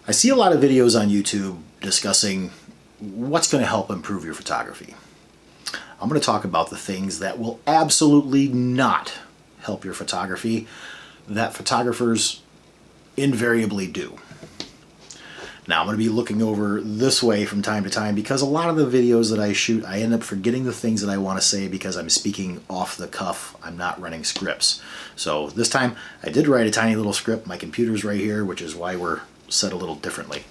I see a lot of videos on YouTube discussing what's going to help improve your photography. I'm going to talk about the things that will absolutely not help your photography that photographers invariably do. Now I'm going to be looking over this way from time to time because a lot of the videos that I shoot, I end up forgetting the things that I want to say because I'm speaking off the cuff. I'm not running scripts. So this time I did write a tiny little script. My computer's right here, which is why we're set a little differently.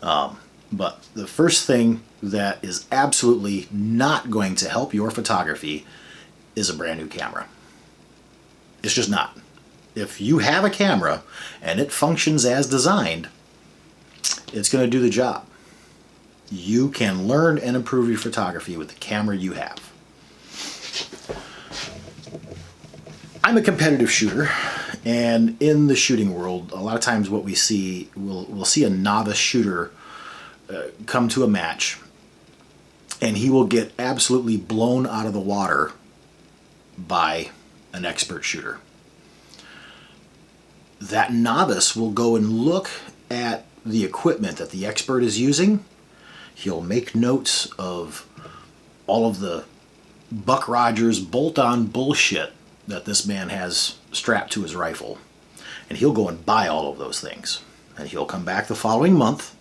But the first thing that is absolutely not going to help your photography is a brand new camera. It's just not. If you have a camera and it functions as designed, it's going to do the job. You can learn and improve your photography with the camera you have. I'm a competitive shooter, and in the shooting world, a lot of times what we see, we'll see a novice shooter come to a match, and he will get absolutely blown out of the water by an expert shooter. That novice will go and look at the equipment that the expert is using. He'll make notes of all of the Buck Rogers bolt-on bullshit that this man has strapped to his rifle. And he'll go and buy all of those things. And he'll come back the following month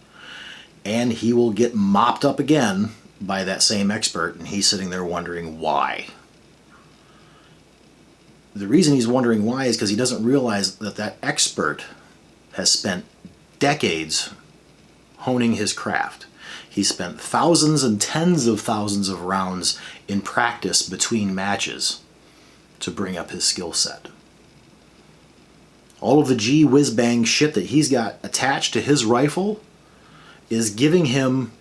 and he will get mopped up again by that same expert, and he's sitting there wondering why. The reason he's wondering why is because he doesn't realize that that expert has spent decades honing his craft. He spent thousands and tens of thousands of rounds in practice between matches to bring up his skill set. All of the gee whiz bang shit that he's got attached to his rifle is giving him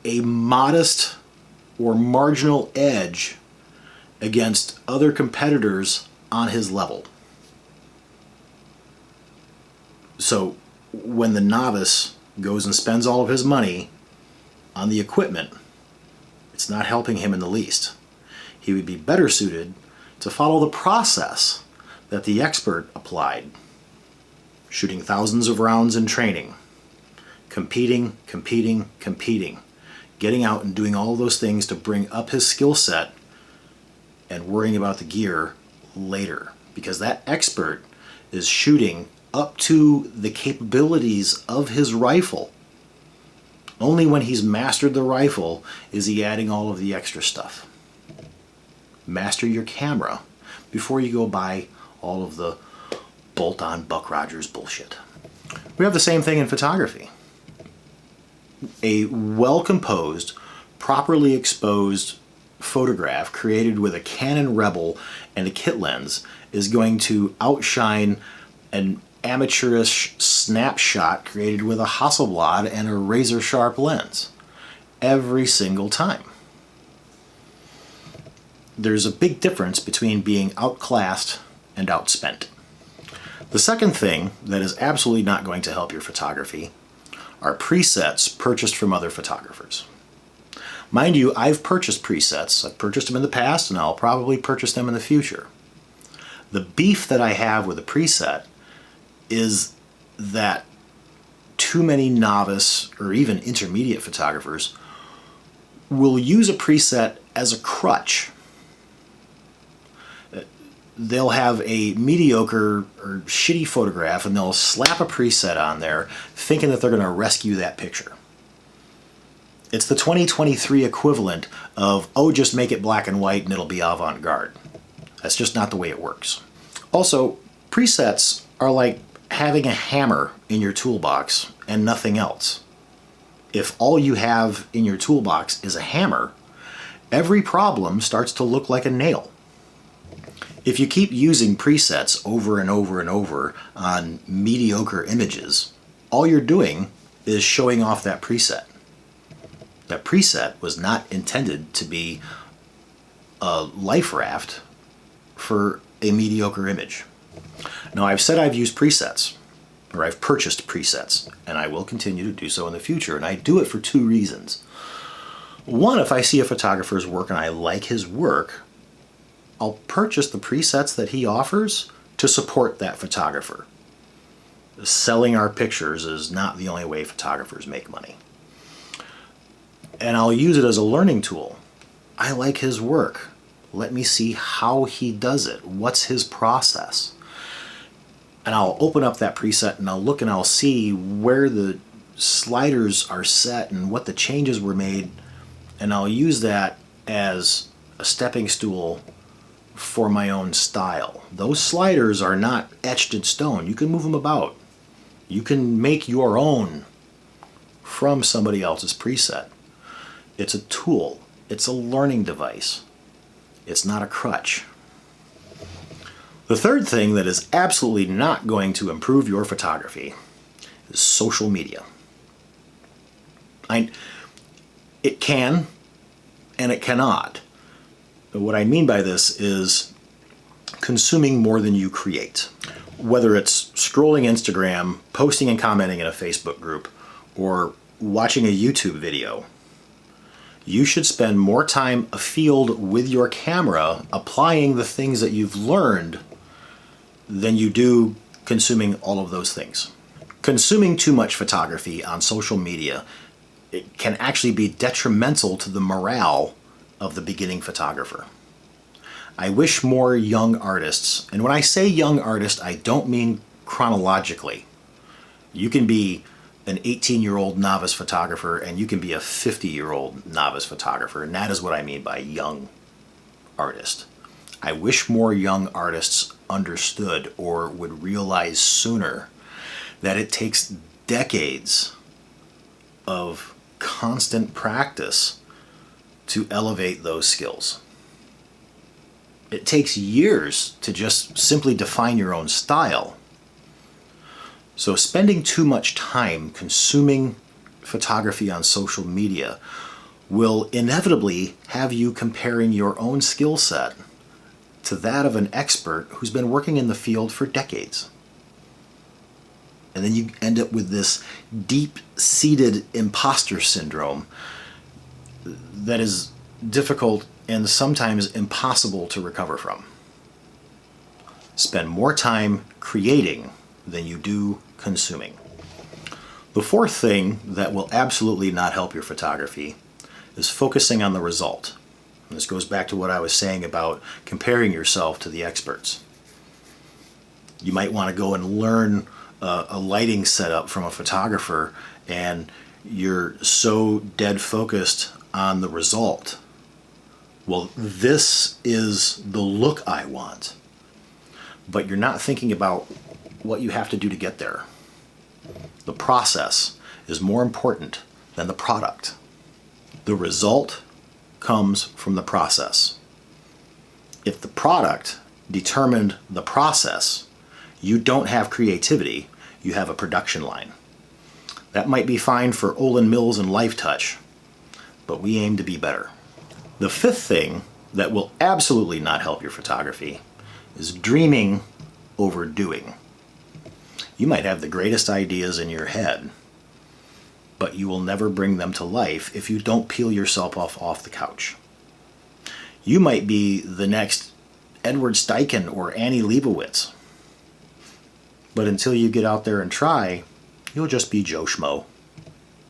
a modest or marginal edge against other competitors on his level. So when the novice goes and spends all of his money on the equipment, it's not helping him in the least. He would be better suited to follow the process that the expert applied, shooting thousands of rounds in training, competing, getting out and doing all those things to bring up his skill set and worrying about the gear later, because that expert is shooting up to the capabilities of his rifle. Only when he's mastered the rifle is he adding all of the extra stuff. Master your camera before you go buy all of the bolt-on Buck Rogers bullshit. We have the same thing in photography. A well-composed, properly exposed photograph created with a Canon Rebel and a kit lens is going to outshine an amateurish snapshot created with a Hasselblad and a razor-sharp lens every single time. There's a big difference between being outclassed and outspent. The second thing that is absolutely not going to help your photography are presets purchased from other photographers. Mind you, I've purchased presets. I've purchased them in the past, and I'll probably purchase them in the future. The beef that I have with a preset is that too many novice or even intermediate photographers will use a preset as a crutch. They'll have a mediocre or shitty photograph and they'll slap a preset on there thinking that they're going to rescue that picture. It's the 2023 equivalent of, oh, just make it black and white and it'll be avant-garde. That's just not the way it works. Also, presets are like having a hammer in your toolbox and nothing else. If all you have in your toolbox is a hammer, every problem starts to look like a nail. If you keep using presets over and over and over on mediocre images, all you're doing is showing off that preset. That preset was not intended to be a life raft for a mediocre image. Now, I've said I've used presets, or I've purchased presets, and I will continue to do so in the future, and I do it for two reasons. One, if I see a photographer's work and I like his work, I'll purchase the presets that he offers to support that photographer. selling our pictures is not the only way photographers make money. And I'll use it as a learning tool. I like his work. Let me see how he does it. What's his process? And I'll open up that preset and I'll look and I'll see where the sliders are set and what the changes were made. And I'll use that as a stepping stool for my own style. Those sliders are not etched in stone. You can move them about. You can make your own from somebody else's preset. It's a tool. It's a learning device. It's not a crutch. The third thing that is absolutely not going to improve your photography is social media. It can and it cannot. But what I mean by this is consuming more than you create. Whether it's scrolling Instagram, posting and commenting in a Facebook group, or watching a YouTube video, you should spend more time afield with your camera applying the things that you've learned than you do consuming all of those things. Consuming too much photography on social media, it can actually be detrimental to the morale of the beginning photographer. I wish more young artists, and when I say young artist, I don't mean chronologically. You can be an 18-year-old novice photographer and you can be a 50-year-old novice photographer, and that is what I mean by young artist. I wish more young artists understood or would realize sooner that it takes decades of constant practice to elevate those skills. It takes years to just simply define your own style. So spending too much time consuming photography on social media will inevitably have you comparing your own skill set to that of an expert who's been working in the field for decades. And then you end up with this deep-seated imposter syndrome that is difficult and sometimes impossible to recover from. Spend more time creating than you do consuming. The fourth thing that will absolutely not help your photography is focusing on the result. And this goes back to what I was saying about comparing yourself to the experts. You might want to go and learn a lighting setup from a photographer, and you're so dead focused on the result. Well, this is the look I want. But you're not thinking about what you have to do to get there. The process is more important than the product. The result comes from the process. If the product determined the process, you don't have creativity, you have a production line. That might be fine for Olin Mills and Life Touch, but we aim to be better. The fifth thing that will absolutely not help your photography is dreaming over doing. You might have the greatest ideas in your head, but you will never bring them to life if you don't peel yourself off the couch. You might be the next Edward Steichen or Annie Leibovitz, but until you get out there and try, you'll just be Joe Schmo.